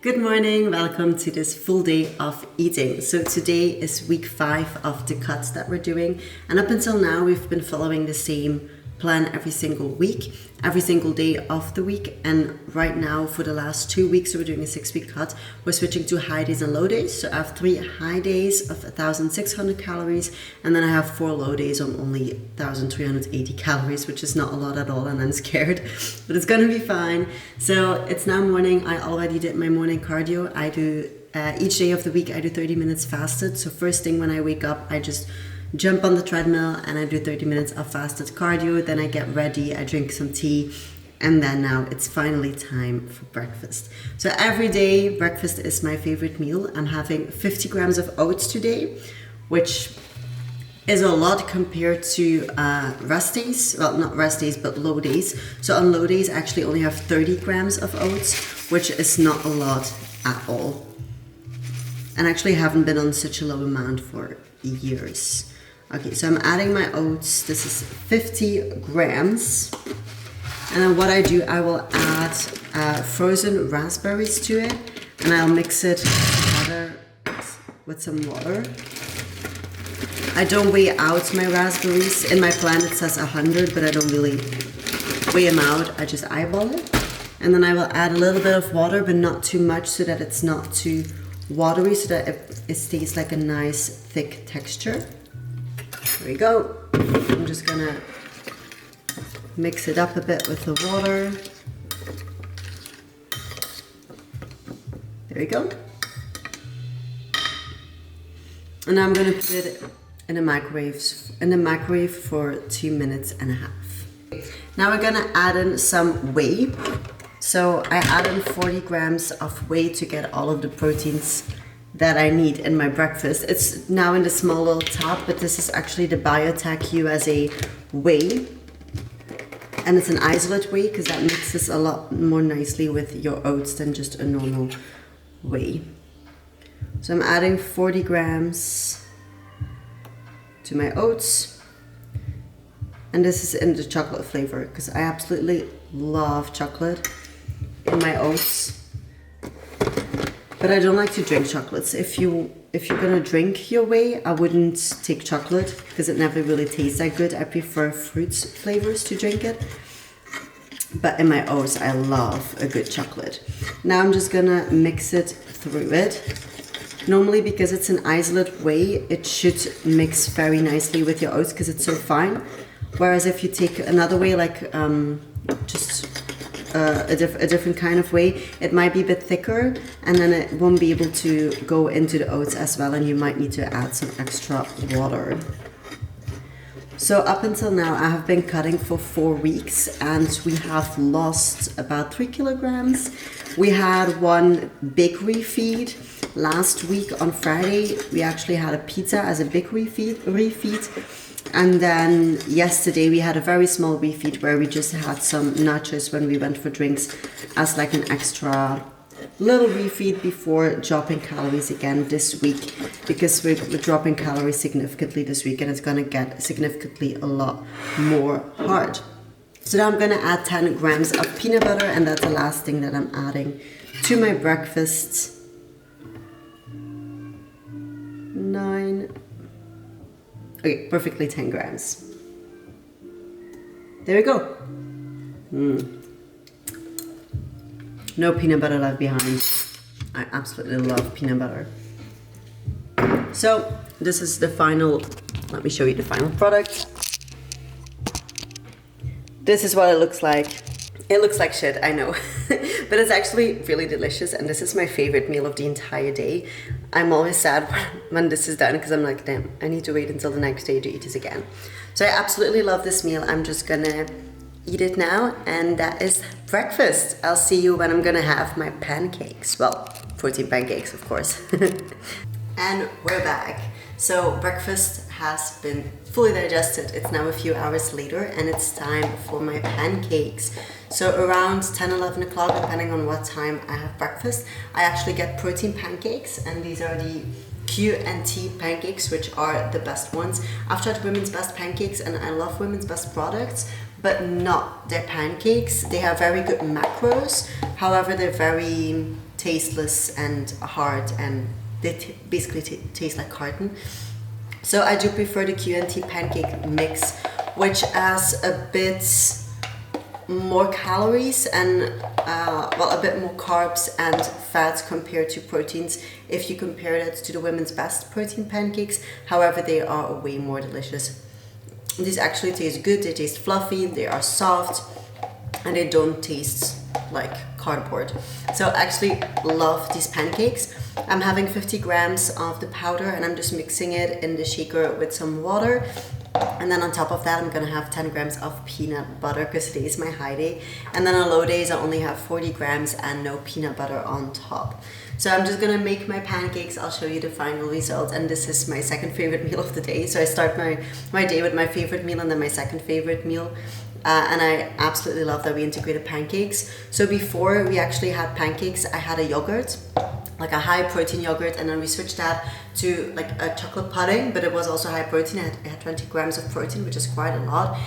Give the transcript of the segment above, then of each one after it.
Good morning, welcome to this full day of eating. So today is week 5 of the cuts that we're doing, and up until now we've been following the same plan every single week, every single day of the week. And right now for the last 2 weeks, so we're doing a 6-week cut, we're switching to high days and low days. So I have 3 high days of 1,600 calories, and then I have 4 low days on only 1,380 calories, which is not a lot at all, and I'm scared, but it's gonna be fine. So it's now morning. I already did my morning cardio. I do each day of the week I do 30 minutes fasted. So first thing when I wake up, I just jump on the treadmill and I do 30 minutes of fasted cardio. Then I get ready, I drink some tea, and then now it's finally time for breakfast. So every day breakfast is my favorite meal. I'm having 50 grams of oats today, which is a lot compared to rest days. Well, not rest days, but low days. So on low days I actually only have 30 grams of oats, which is not a lot at all. And actually haven't been on such a low amount for years. Okay, so I'm adding my oats. This is 50 grams. And then what I do, I will add frozen raspberries to it, and I'll mix it together with some water. I don't weigh out my raspberries. In my plan it says 100, but I don't really weigh them out. I just eyeball it. And then I will add a little bit of water, but not too much, so that it's not too watery, so that it stays like a nice thick texture. There we go. I'm just gonna mix it up a bit with the water. There we go. And now I'm gonna put it in the microwave for 2 minutes and a half. Now we're gonna add in some whey. So I add in 40 grams of whey to get all of the proteins that I need in my breakfast. It's now in the small little tub, but this is actually the Biotech USA whey. And it's an isolate whey because that mixes a lot more nicely with your oats than just a normal whey. So I'm adding 40 grams to my oats. And this is in the chocolate flavor because I absolutely love chocolate in my oats. But I don't like to drink chocolates. If you're gonna drink your whey, I wouldn't take chocolate because it never really tastes that good. I prefer fruit flavors to drink it. But in my oats, I love a good chocolate. Now I'm just gonna mix it through it. Normally, because it's an isolate whey, it should mix very nicely with your oats because it's so fine. Whereas if you take another whey, like just a different kind of whey, it might be a bit thicker, and then it won't be able to go into the oats as well, and you might need to add some extra water. So up until now I have been cutting for 4 weeks, and we have lost about 3 kilograms. We had one big refeed last week on Friday. We actually had a pizza as a big refeed. And then yesterday we had a very small refeed where we just had some nachos when we went for drinks as like an extra little refeed before dropping calories again this week, because we're dropping calories significantly this week and it's gonna get significantly a lot more hard. So now I'm gonna add 10 grams of peanut butter, and that's the last thing that I'm adding to my breakfast. 9. Okay, perfectly 10 grams. There we go. No peanut butter left behind. I absolutely love peanut butter. So this is the final, let me show you the final product. This is what it looks like. It looks like shit, I know, but it's actually really delicious, and this is my favorite meal of the entire day. I'm always sad when this is done because I'm like, damn, I need to wait until the next day to eat this again. So I absolutely love this meal. I'm just gonna eat it now, and that is breakfast. I'll see you when I'm gonna have my pancakes. Well, protein pancakes, of course. And we're back. So breakfast has been fully digested. It's now a few hours later, and it's time for my pancakes. So around 10, 11 o'clock, depending on what time I have breakfast, I actually get protein pancakes, and these are the Q&T pancakes, which are the best ones. I've tried Women's Best pancakes, and I love Women's Best products, but not their pancakes. They have very good macros. However, they're very tasteless and hard, and they basically taste like carton. So I do prefer the Q&T pancake mix, which has a bit more calories and well, a bit more carbs and fats compared to proteins if you compare that to the Women's Best protein pancakes. However, they are way more delicious. These actually taste good, they taste fluffy, they are soft, and they don't taste like cardboard. So I actually love these pancakes. I'm having 50 grams of the powder and I'm just mixing it in the shaker with some water. And then on top of that, I'm gonna have 10 grams of peanut butter because today is my high day. And then on low days, I only have 40 grams and no peanut butter on top. So I'm just gonna make my pancakes. I'll show you the final result. And this is my second favorite meal of the day. So I start my day with my favorite meal and then my second favorite meal. And I absolutely love that we integrated pancakes. So before we actually had pancakes, I had a yogurt, like a high protein yogurt, and then we switched that to like a chocolate pudding, but it was also high protein. It had 20 grams of protein, which is quite a lot.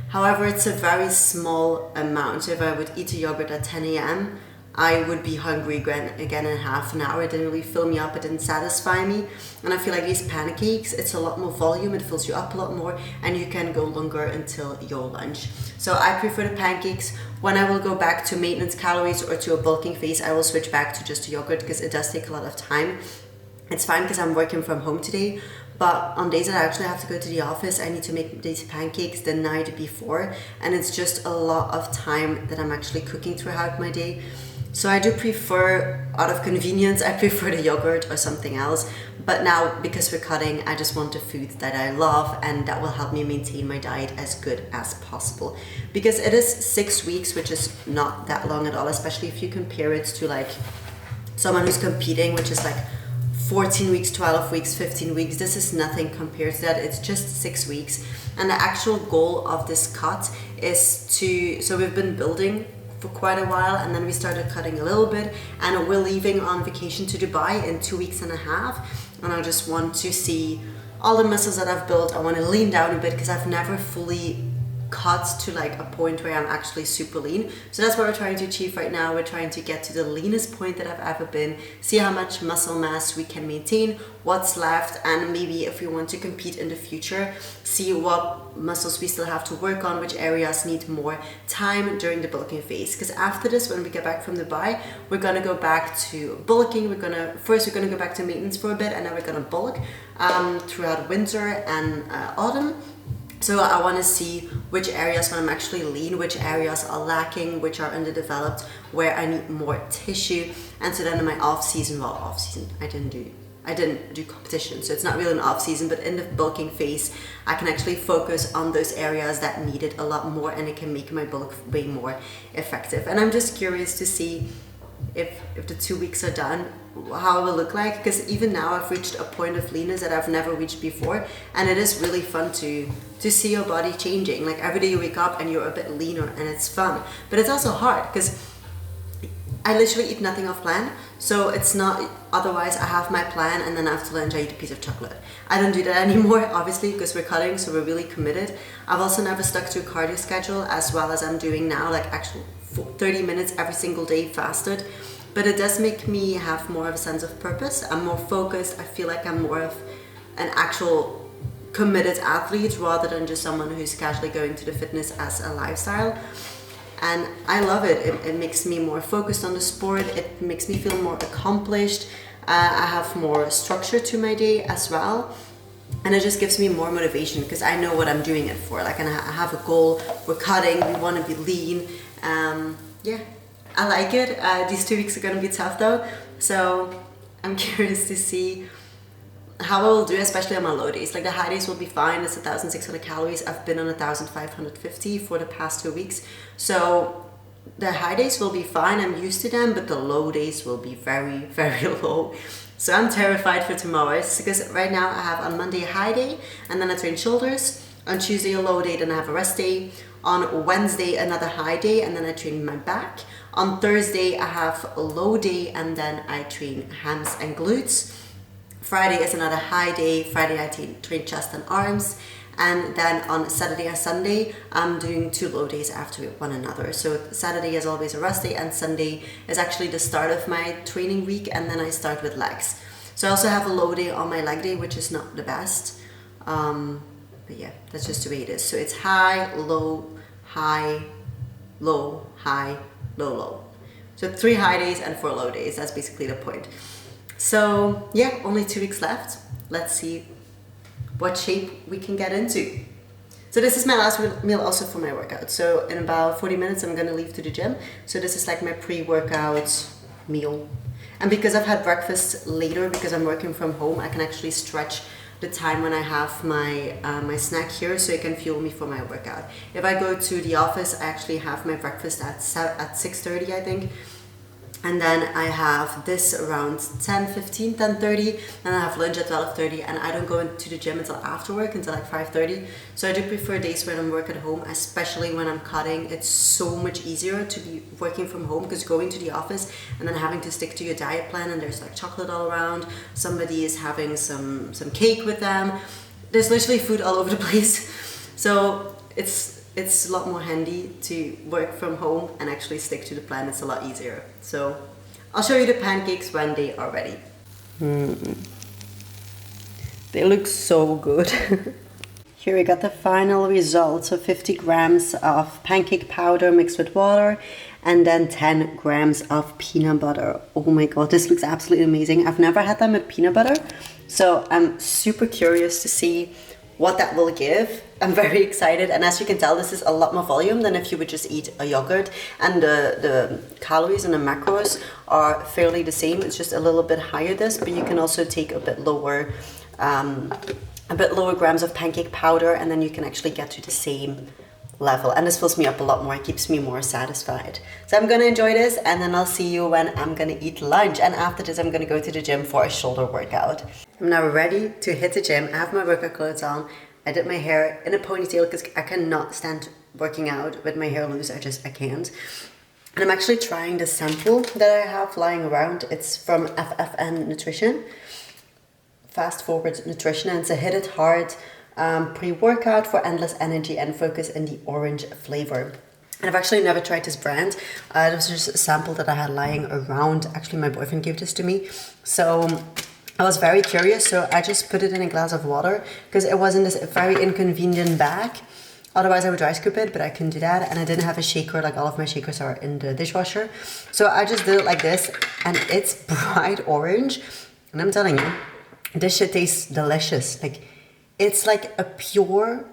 However, it's a very small amount. So if I would eat a yogurt at 10 a.m., I would be hungry again in half an hour. It didn't really fill me up, it didn't satisfy me. And I feel like these pancakes, it's a lot more volume, it fills you up a lot more, and you can go longer until your lunch. So I prefer the pancakes. When I will go back to maintenance calories or to a bulking phase, I will switch back to just a yogurt because it does take a lot of time. It's fine because I'm working from home today, but on days that I actually have to go to the office, I need to make these pancakes the night before, and it's just a lot of time that I'm actually cooking throughout my day. So I do prefer, out of convenience, I prefer the yogurt or something else. But now, because we're cutting, I just want the food that I love, and that will help me maintain my diet as good as possible. Because it is 6 weeks, which is not that long at all, especially if you compare it to like someone who's competing, which is like 14 weeks, 12 weeks, 15 weeks. This is nothing compared to that. It's just 6 weeks. And the actual goal of this cut is to, so we've been building for quite a while, and then we started cutting a little bit, and we're leaving on vacation to Dubai in 2.5 weeks, and I just want to see all the muscles that I've built. I want to lean down a bit because I've never fully cut to like a point where I'm actually super lean. So that's what we're trying to achieve right now. We're trying to get to the leanest point that I've ever been, see how much muscle mass we can maintain, what's left, and maybe if we want to compete in the future, see what muscles we still have to work on, which areas need more time during the bulking phase. Because after this, when we get back from Dubai, we're gonna go back to bulking. We're gonna go back to maintenance for a bit, and then we're gonna bulk throughout winter and autumn. So I want to see which areas when I'm actually lean, which areas are lacking, which are underdeveloped, where I need more tissue. And so then in my off season, I didn't do competition, so it's not really an off season, but in the bulking phase, I can actually focus on those areas that need it a lot more, and it can make my bulk way more effective. And I'm just curious to see if the 2 weeks are done, how it will look like, because even now I've reached a point of leanness that I've never reached before, and it is really fun to see your body changing. Like every day you wake up and you're a bit leaner, and it's fun, but it's also hard because I literally eat nothing off plan. So it's not, otherwise I have my plan and then after lunch I eat a piece of chocolate. I don't do that anymore, obviously, because we're cutting, so we're really committed. I've also never stuck to a cardio schedule as well as I'm doing now, like actual 30 minutes every single day fasted. But it does make me have more of a sense of purpose. I'm more focused. I feel like I'm more of an actual committed athlete rather than just someone who's casually going to the fitness as a lifestyle. And I love it. It makes me more focused on the sport. It makes me feel more accomplished. I have more structure to my day as well. And it just gives me more motivation because I know what I'm doing it for. Like, and I have a goal. We're cutting. We want to be lean. Yeah, I like it. These 2 weeks are going to be tough though. So I'm curious to see how I will do, especially on my low days. Like the high days will be fine. It's 1,600 calories. I've been on 1,550 for the past 2 weeks. So the high days will be fine. I'm used to them, but the low days will be very, very low. So I'm terrified for tomorrow's because right now I have on Monday a high day and then I train shoulders. On Tuesday a low day, then I have a rest day. On Wednesday another high day and then I train my back. On Thursday I have a low day and then I train hams and glutes. Friday is another high day. Friday I train chest and arms. And then on Saturday and Sunday, I'm doing 2 low days after one another. So Saturday is always a rest day, and Sunday is actually the start of my training week, and then I start with legs. So I also have a low day on my leg day, which is not the best. But yeah, that's just the way it is. So it's high, low, low, low. So 3 high days and 4 low days. That's basically the point. So yeah, only 2 weeks left. Let's see what shape we can get into. So this is my last meal also for my workout. So in about 40 minutes, I'm gonna leave to the gym. So this is like my pre-workout meal. And because I've had breakfast later, because I'm working from home, I can actually stretch the time when I have my my snack here, so it can fuel me for my workout. If I go to the office, I actually have my breakfast at 6:30, I think. And then I have this around 10:15, 10:30, and I have lunch at 12:30, and I don't go into the gym until after work, until like 5:30. So I do prefer days when I'm working at home, especially when I'm cutting. It's so much easier to be working from home, because going to the office and then having to stick to your diet plan, and there's like chocolate all around, somebody is having some cake with them. There's literally food all over the place. So it's a lot more handy to work from home and actually stick to the plan. It's a lot easier. So I'll show you the pancakes when they are ready. They look so good. Here we got the final result. So 50 grams of pancake powder mixed with water, and then 10 grams of peanut butter. Oh my god, this looks absolutely amazing. I've never had them with peanut butter, so I'm super curious to see what that will give. I'm very excited, and as you can tell, this is a lot more volume than if you would just eat a yogurt, and the calories and the macros are fairly the same. It's just a little bit higher this, but you can also take a bit lower grams of pancake powder, and then you can actually get to the same level, and this fills me up a lot more. It keeps me more satisfied. So I'm gonna enjoy this, and then I'll see you when I'm gonna eat lunch, and after this I'm gonna go to the gym for a shoulder workout. I'm now ready to hit the gym. I have my workout clothes on. I did my hair in a ponytail because I cannot stand working out with my hair loose. I can't. And I'm actually trying the sample that I have lying around. It's from FFN Nutrition, Fast Forward Nutrition, and it's a Hit It Hard pre-workout for endless energy and focus in the orange flavor. And I've actually never tried this brand. It was just a sample that I had lying around. Actually, my boyfriend gave this to me. So I was very curious, so I just put it in a glass of water, because it was in this very inconvenient bag. Otherwise I would dry scoop it, but I couldn't do that, and I didn't have a shaker. Like, all of my shakers are in the dishwasher. So I just did it like this, and it's bright orange. And I'm telling you, this shit tastes delicious. Like, it's like a pure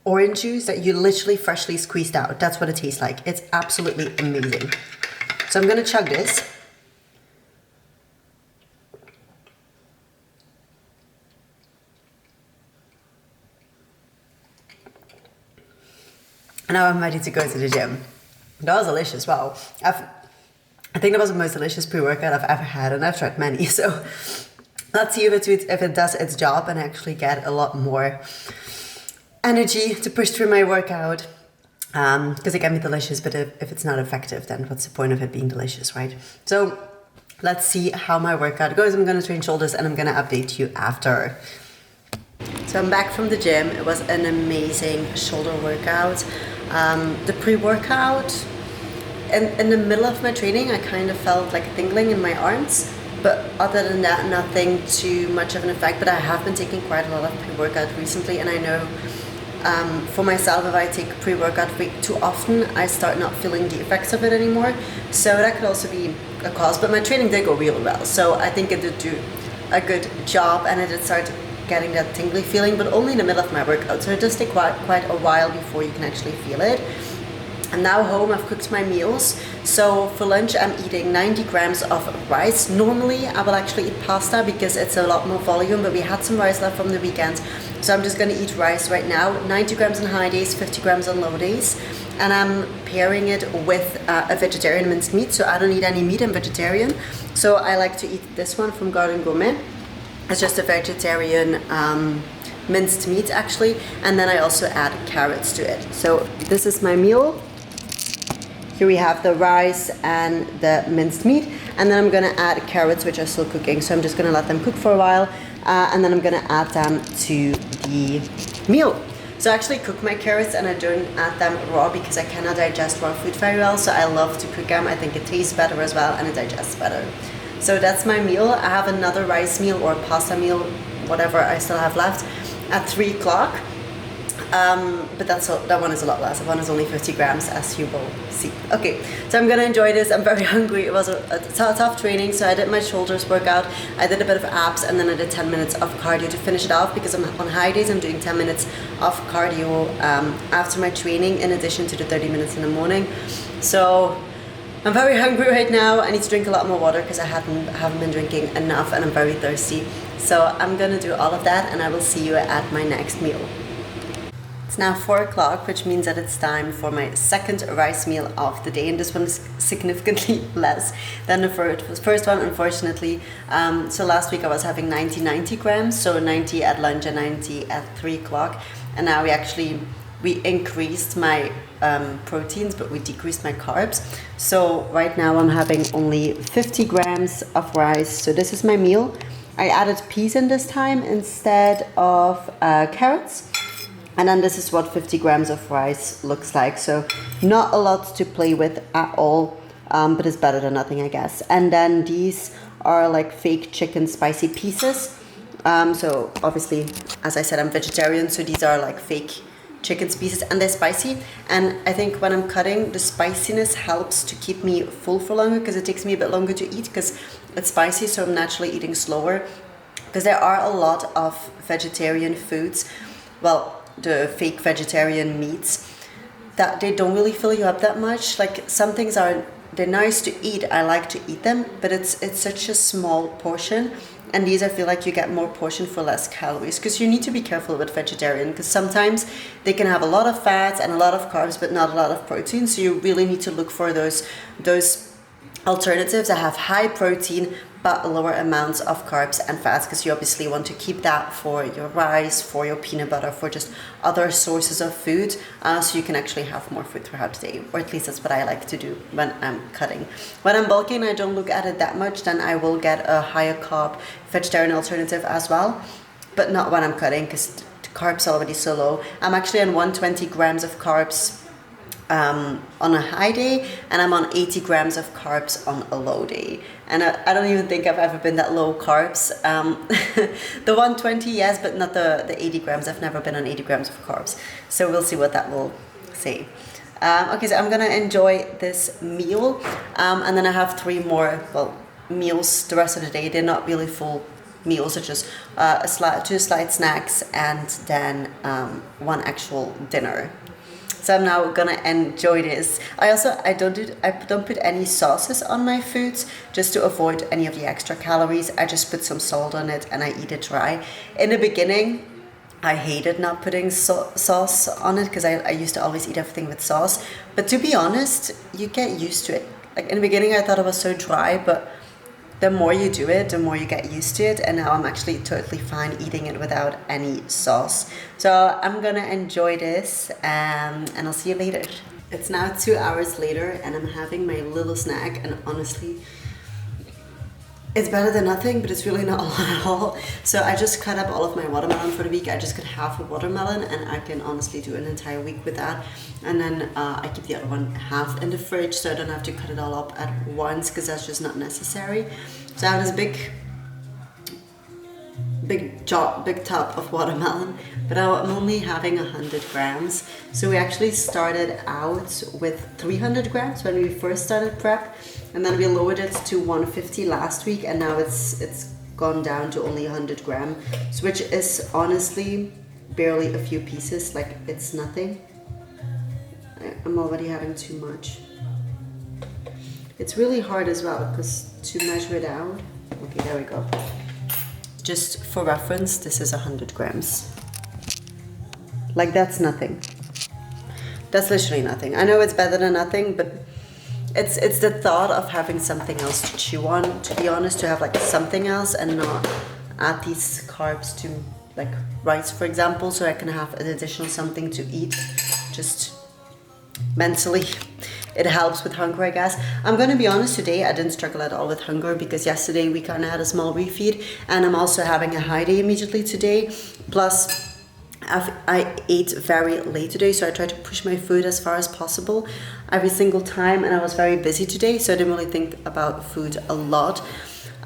orange juice that you literally freshly squeezed out. That's what it tastes like. It's absolutely amazing. So I'm gonna chug this. And now I'm ready to go to the gym. That was delicious. Wow. I think that was the most delicious pre-workout I've ever had, and I've tried many. So let's see if it does its job and actually get a lot more energy to push through my workout. Because it can be delicious, but if it's not effective, then what's the point of it being delicious, right? So let's see how my workout goes. I'm gonna train shoulders, and I'm gonna update you after. So I'm back from the gym. It was an amazing shoulder workout. The pre-workout, in the middle of my training, I kind of felt like tingling in my arms, but other than that, nothing too much of an effect. But I have been taking quite a lot of pre-workout recently, and I know for myself, if I take pre-workout way too often, I start not feeling the effects of it anymore. So that could also be a cause, but my training did go really well. So I think it did do a good job, and I did start getting that tingly feeling, but only in the middle of my workout. So it does take quite a while before you can actually feel it. I'm now home. I've cooked my meals. So for lunch, I'm eating 90 grams of rice. Normally, I will actually eat pasta because it's a lot more volume, but we had some rice left from the weekend. So I'm just gonna eat rice right now. 90 grams on high days, 50 grams on low days. And I'm pairing it with a vegetarian minced meat. So I don't eat any meat, I'm vegetarian. So I like to eat this one from Garden Gourmet. It's just a vegetarian minced meat, actually. And then I also add carrots to it. So this is my meal. Here we have the rice and the minced meat, and then I'm gonna add carrots, which are still cooking. So I'm just gonna let them cook for a while, and then I'm gonna add them to the meal. So I actually cook my carrots and I don't add them raw because I cannot digest raw food very well. So I love to cook them. I think it tastes better as well and it digests better. So that's my meal. I have another rice meal or pasta meal, whatever I still have left, at 3 o'clock. But that one is a lot less. That one is only 50 grams, as you will see. Okay, so I'm gonna enjoy this. I'm very hungry. It was a tough training, so I did my shoulders workout. I did a bit of abs, and then I did 10 minutes of cardio to finish it off because on high days I'm doing 10 minutes of cardio after my training, in addition to the 30 minutes in the morning. So I'm very hungry right now. I need to drink a lot more water because I haven't been drinking enough, and I'm very thirsty. So I'm gonna do all of that, and I will see you at my next meal. It's now 4 o'clock, which means that it's time for my second rice meal of the day, and this one is significantly less than the first one, unfortunately. So last week I was having 90 grams, so 90 at lunch and 90 at 3 o'clock, and now we increased my proteins, but we decreased my carbs. So right now I'm having only 50 grams of rice. So this is my meal. I added peas in this time instead of carrots. And then this is what 50 grams of rice looks like. So not a lot to play with at all, but it's better than nothing, I guess. And then these are like fake chicken spicy pieces. So obviously, as I said, I'm vegetarian, so these are like fake chicken pieces, and they're spicy. And I think when I'm cutting, the spiciness helps to keep me full for longer because it takes me a bit longer to eat because it's spicy, so I'm naturally eating slower. Because there are a lot of vegetarian foods, well, the fake vegetarian meats, that they don't really fill you up that much. Like some things they're nice to eat, I like to eat them, but it's such a small portion. And these I feel like you get more portion for less calories, because you need to be careful with vegetarian, because sometimes they can have a lot of fats and a lot of carbs but not a lot of protein. So you really need to look for those alternatives that have high protein but lower amounts of carbs and fats, because you obviously want to keep that for your rice, for your peanut butter, for just other sources of food, so you can actually have more food throughout the day, or at least that's what I like to do when I'm cutting. When I'm bulking, I don't look at it that much, then I will get a higher carb vegetarian alternative as well, but not when I'm cutting because the carbs are already so low. I'm actually on 120 grams of carbs on a high day, and I'm on 80 grams of carbs on a low day. And I don't even think I've ever been that low carbs. The 120, yes, but not the 80 grams. I've never been on 80 grams of carbs. So we'll see what that will say. Okay, so I'm gonna enjoy this meal. And then I have 3 more, meals the rest of the day. They're not really full meals, are just 2 slight snacks and then 1 actual dinner. So I'm now gonna enjoy this. I don't put any sauces on my foods just to avoid any of the extra calories. I just put some salt on it and I eat it dry. In the beginning, I hated not putting sauce on it because I used to always eat everything with sauce. But to be honest, you get used to it. Like in the beginning, I thought it was so dry, but the more you do it, the more you get used to it. And now I'm actually totally fine eating it without any sauce. So I'm gonna enjoy this and I'll see you later. It's now 2 hours later and I'm having my little snack, and honestly, it's better than nothing, but it's really not a lot at all. So I just cut up all of my watermelon for the week. I just cut half a watermelon and I can honestly do an entire week with that. And then I keep the other one half in the fridge so I don't have to cut it all up at once because that's just not necessary. So I have this big tub of watermelon, but I'm only having 100 grams. So we actually started out with 300 grams when we first started prep, and then we lowered it to 150 last week, and now it's gone down to only 100 grams, which is honestly barely a few pieces, like it's nothing. I'm already having too much. It's really hard as well because to measure it out. Okay, there we go. Just for reference, this is 100 grams. Like that's nothing. That's literally nothing. I know it's better than nothing, but it's the thought of having something else to chew on, to be honest, to have like something else and not add these carbs to like rice, for example, so I can have an additional something to eat. Just mentally, it helps with hunger, I guess. I'm gonna be honest, today I didn't struggle at all with hunger because yesterday we kind of had a small refeed, and I'm also having a high day immediately today. Plus, I ate very late today, so I tried to push my food as far as possible every single time, and I was very busy today, so I didn't really think about food a lot.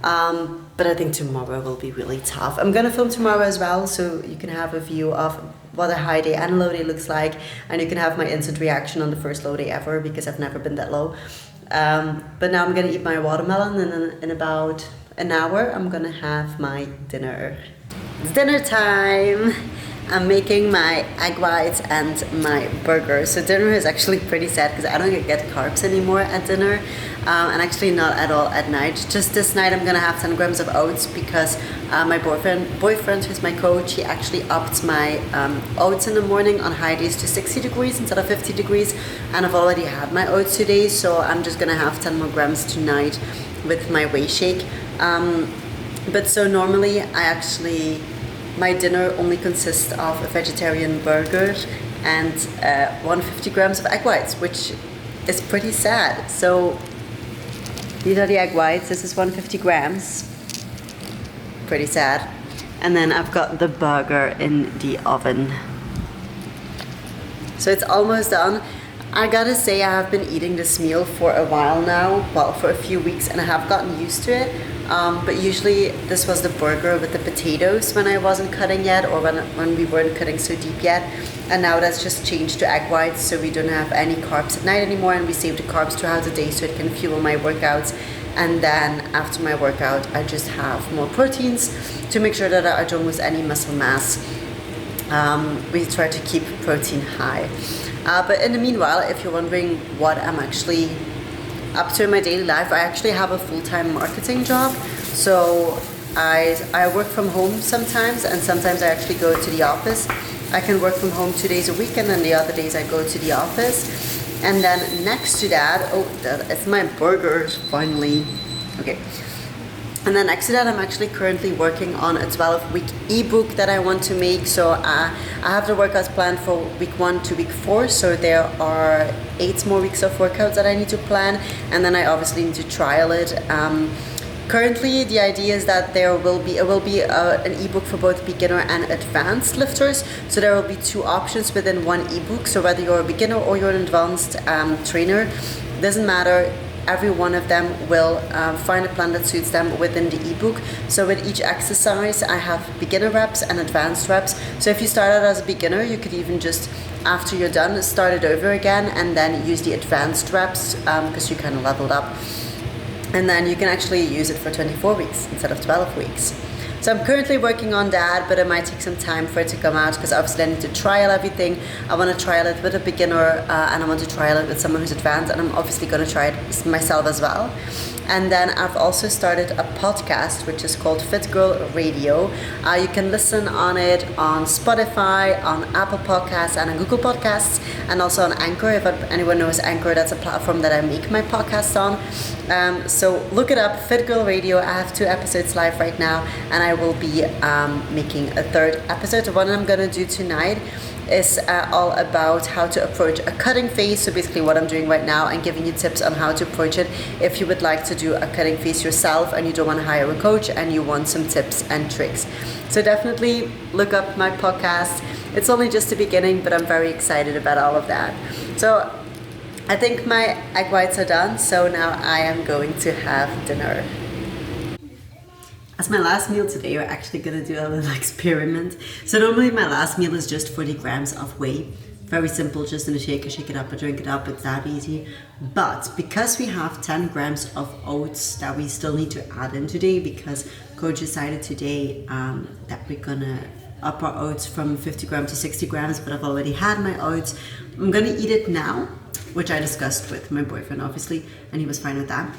But I think tomorrow will be really tough. I'm gonna film tomorrow as well, so you can have a view of what a high day and a low day looks like, and you can have my instant reaction on the first low day ever, because I've never been that low. But now I'm gonna eat my watermelon, and then in about an hour I'm gonna have my dinner. It's dinner time! I'm making my egg whites and my burger. So dinner is actually pretty sad because I don't get carbs anymore at dinner, and actually not at all at night. Just this night I'm gonna have 10 grams of oats because my boyfriend who's my coach, he actually upped my oats in the morning on high days to 60 degrees instead of 50 degrees, and I've already had my oats today, so I'm just gonna have 10 more grams tonight with my whey shake. But so normally my dinner only consists of a vegetarian burger and 150 grams of egg whites, which is pretty sad. So these are the egg whites. This is 150 grams. Pretty sad. And then I've got the burger in the oven. So it's almost done. I gotta say, I have been eating this meal for a while now, well, for a few weeks, and I have gotten used to it. But usually this was the burger with the potatoes when I wasn't cutting yet, or when we weren't cutting so deep yet. And now that's just changed to egg whites, so we don't have any carbs at night anymore, and we save the carbs throughout the day so it can fuel my workouts. And then after my workout, I just have more proteins to make sure that I don't lose any muscle mass. We try to keep protein high. But in the meanwhile, if you're wondering what I'm actually up to in my daily life, I actually have a full-time marketing job. So I work from home sometimes, and sometimes I actually go to the office. I can work from home 2 days a week, and then the other days I go to the office. And then next to that, it's my burger finally. Okay. And then next to that, I'm actually currently working on a 12-week ebook that I want to make. So I have the workouts planned for week 1 to week 4. So there are 8 more weeks of workouts that I need to plan. And then I obviously need to trial it. Currently, the idea is that it will be an ebook for both beginner and advanced lifters. So there will be 2 options within one ebook. So whether you're a beginner or you're an advanced trainer, doesn't matter. Every one of them will find a plan that suits them within the ebook. So with each exercise, I have beginner reps and advanced reps. So if you start out as a beginner, you could even just, after you're done, start it over again and then use the advanced reps because you kind of leveled up. And then you can actually use it for 24 weeks instead of 12 weeks. So I'm currently working on that, but it might take some time for it to come out because obviously I need to trial everything. I want to trial it with a beginner and I want to trial it with someone who's advanced, and I'm obviously going to try it myself as well. And then I've also started a podcast which is called Fit Girl Radio. You can listen on it on Spotify, on Apple Podcasts, and on Google Podcasts, and also on Anchor. If anyone knows Anchor, that's a platform that I make my podcast on. So look it up, Fit Girl Radio. I have 2 episodes live right now, and I will be making a 3rd episode. The one I'm going to do tonight is all about how to approach a cutting phase. So basically what I'm doing right now, and giving you tips on how to approach it if you would like to do a cutting phase yourself and you don't want to hire a coach and you want some tips and tricks. So definitely look up my podcast. It's only just the beginning, but I'm very excited about all of that. So I think my egg whites are done, so now I am going to have dinner. As my last meal today, we're actually gonna do a little experiment. So normally my last meal is just 40 grams of whey. Very simple, just in a shaker, shake it up or drink it up, it's that easy. But because we have 10 grams of oats that we still need to add in today, because coach decided today that we're gonna up our oats from 50 grams to 60 grams, but I've already had my oats. I'm gonna eat it now, which I discussed with my boyfriend obviously, and he was fine with that.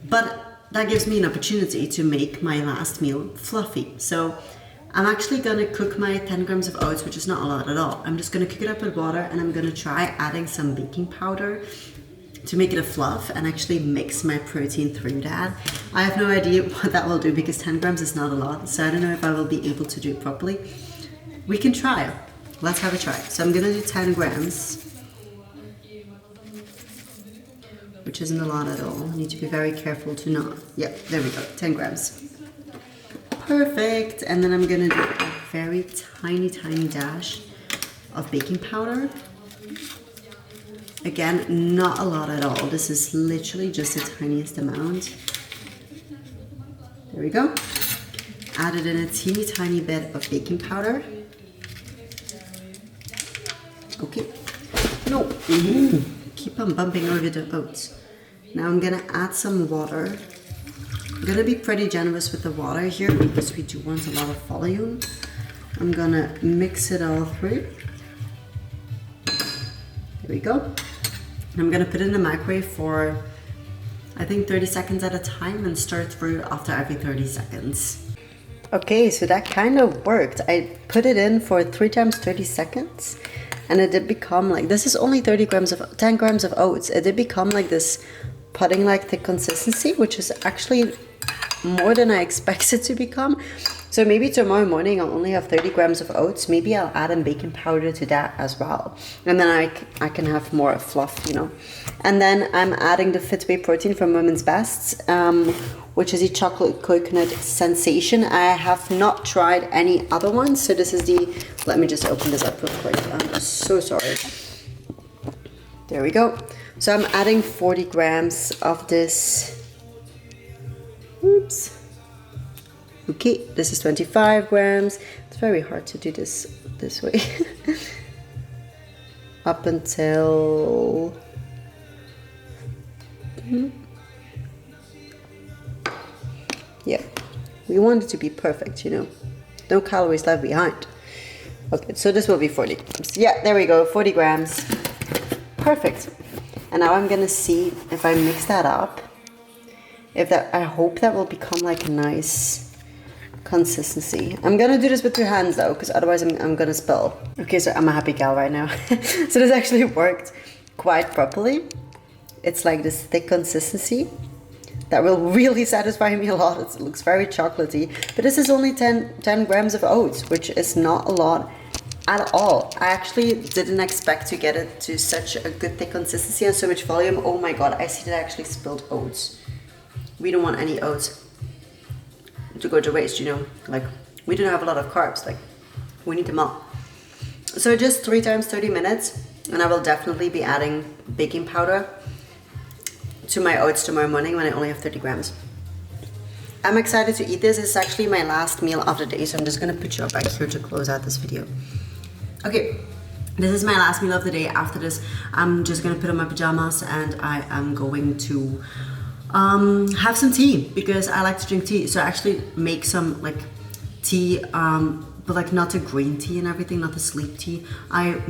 But that gives me an opportunity to make my last meal fluffy. So I'm actually gonna cook my 10 grams of oats, which is not a lot at all. I'm just gonna cook it up with water, and I'm gonna try adding some baking powder to make it a fluff and actually mix my protein through that. I have no idea what that will do because 10 grams is not a lot. So I don't know if I will be able to do it properly. We can try. Let's have a try. So I'm gonna do 10 grams. Which isn't a lot at all. I need to be very careful to not. Yeah, there we go, 10 grams. Perfect. And then I'm gonna do very tiny dash of baking powder. Again, not a lot at all. This is literally just the tiniest amount. There we go. Added in a teeny tiny bit of baking powder. Okay. No. Keep on bumping over the oats. Now I'm gonna add some water. I'm gonna be pretty generous with the water here because we do want a lot of volume. I'm gonna mix it all through. There we go. I'm gonna put it in the microwave for, I think 30 seconds at a time and stir through after every 30 seconds. Okay, so that kind of worked. I put it in for 3 times 30 seconds and it did become like, this is only 10 grams of oats. It did become like this pudding-like thick consistency, which is actually more than I expected to become. So maybe tomorrow morning I'll only have 30 grams of oats. Maybe I'll add in baking powder to that as well. And then I can have more fluff, you know. And then I'm adding the Fit Whey protein from Women's Best, which is the chocolate coconut sensation. I have not tried any other ones. So this is the, let me just open this up real quick. I'm so sorry. There we go. So I'm adding 40 grams of this. Oops. Okay, this is 25 grams. It's very hard to do this way. Up until... Yeah, we want it to be perfect, you know. No calories left behind. Okay, so this will be 40 grams. Yeah, there we go, 40 grams. Perfect. And now I'm gonna see if I mix that up. I hope that will become like a nice consistency. I'm gonna do this with 2 hands though, because otherwise I'm gonna spill. Okay, so I'm a happy gal right now. So this actually worked quite properly. It's like this thick consistency that will really satisfy me a lot. It looks very chocolatey, but this is only 10 grams of oats, which is not a lot at all. I actually didn't expect to get it to such a good thick consistency and so much volume. Oh my god, I see that I actually spilled oats. We don't want any oats to go to waste, you know. Like, we don't have a lot of carbs, like, we need them all. So just 3 times 30 minutes, and I will definitely be adding baking powder to my oats tomorrow morning when I only have 30 grams. I'm excited to eat this. It's actually my last meal of the day, so I'm just gonna put you up back here to close out this video. Okay, this is my last meal of the day. After this, I'm just gonna put on my pajamas and I am going to have some tea because I like to drink tea. So I actually make some like tea, but like not the green tea and everything, not the sleep tea. I'm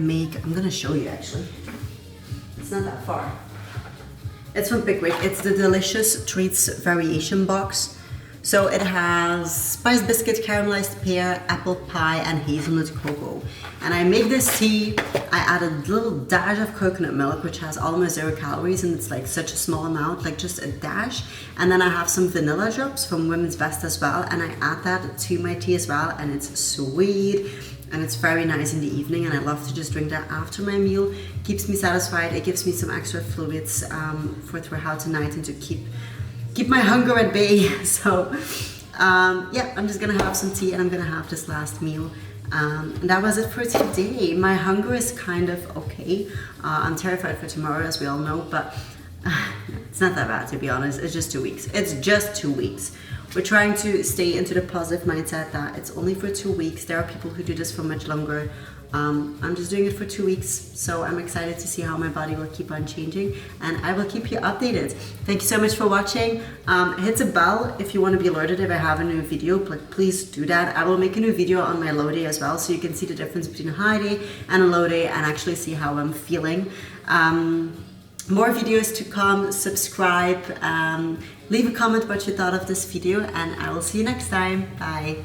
gonna show you actually. It's not that far. It's from Pickwick. It's the Delicious Treats Variation Box. So it has spiced biscuit, caramelized pear, apple pie, and hazelnut cocoa. And I make this tea. I add a little dash of coconut milk, which has almost 0 calories, and it's like such a small amount, like just a dash. And then I have some vanilla drops from Women's Best as well, and I add that to my tea as well, and it's sweet. And it's very nice in the evening, and I love to just drink that after my meal. Keeps me satisfied. It gives me some extra fluids for throughout the night and to keep my hunger at bay. So yeah, I'm just gonna have some tea and I'm gonna have this last meal. And that was it for today. My hunger is kind of okay. I'm terrified for tomorrow, as we all know, but it's not that bad, to be honest. It's just 2 weeks. It's just 2 weeks. We're trying to stay into the positive mindset that it's only for 2 weeks. There are people who do this for much longer. I'm just doing it for 2 weeks, so I'm excited to see how my body will keep on changing, and I will keep you updated. Thank you so much for watching. Hit the bell if you want to be alerted if I have a new video. Please do that. I will make a new video on my low day as well, so you can see the difference between a high day and a low day and actually see how I'm feeling. More videos to come. Subscribe, leave a comment what you thought of this video, and I will see you next time. Bye.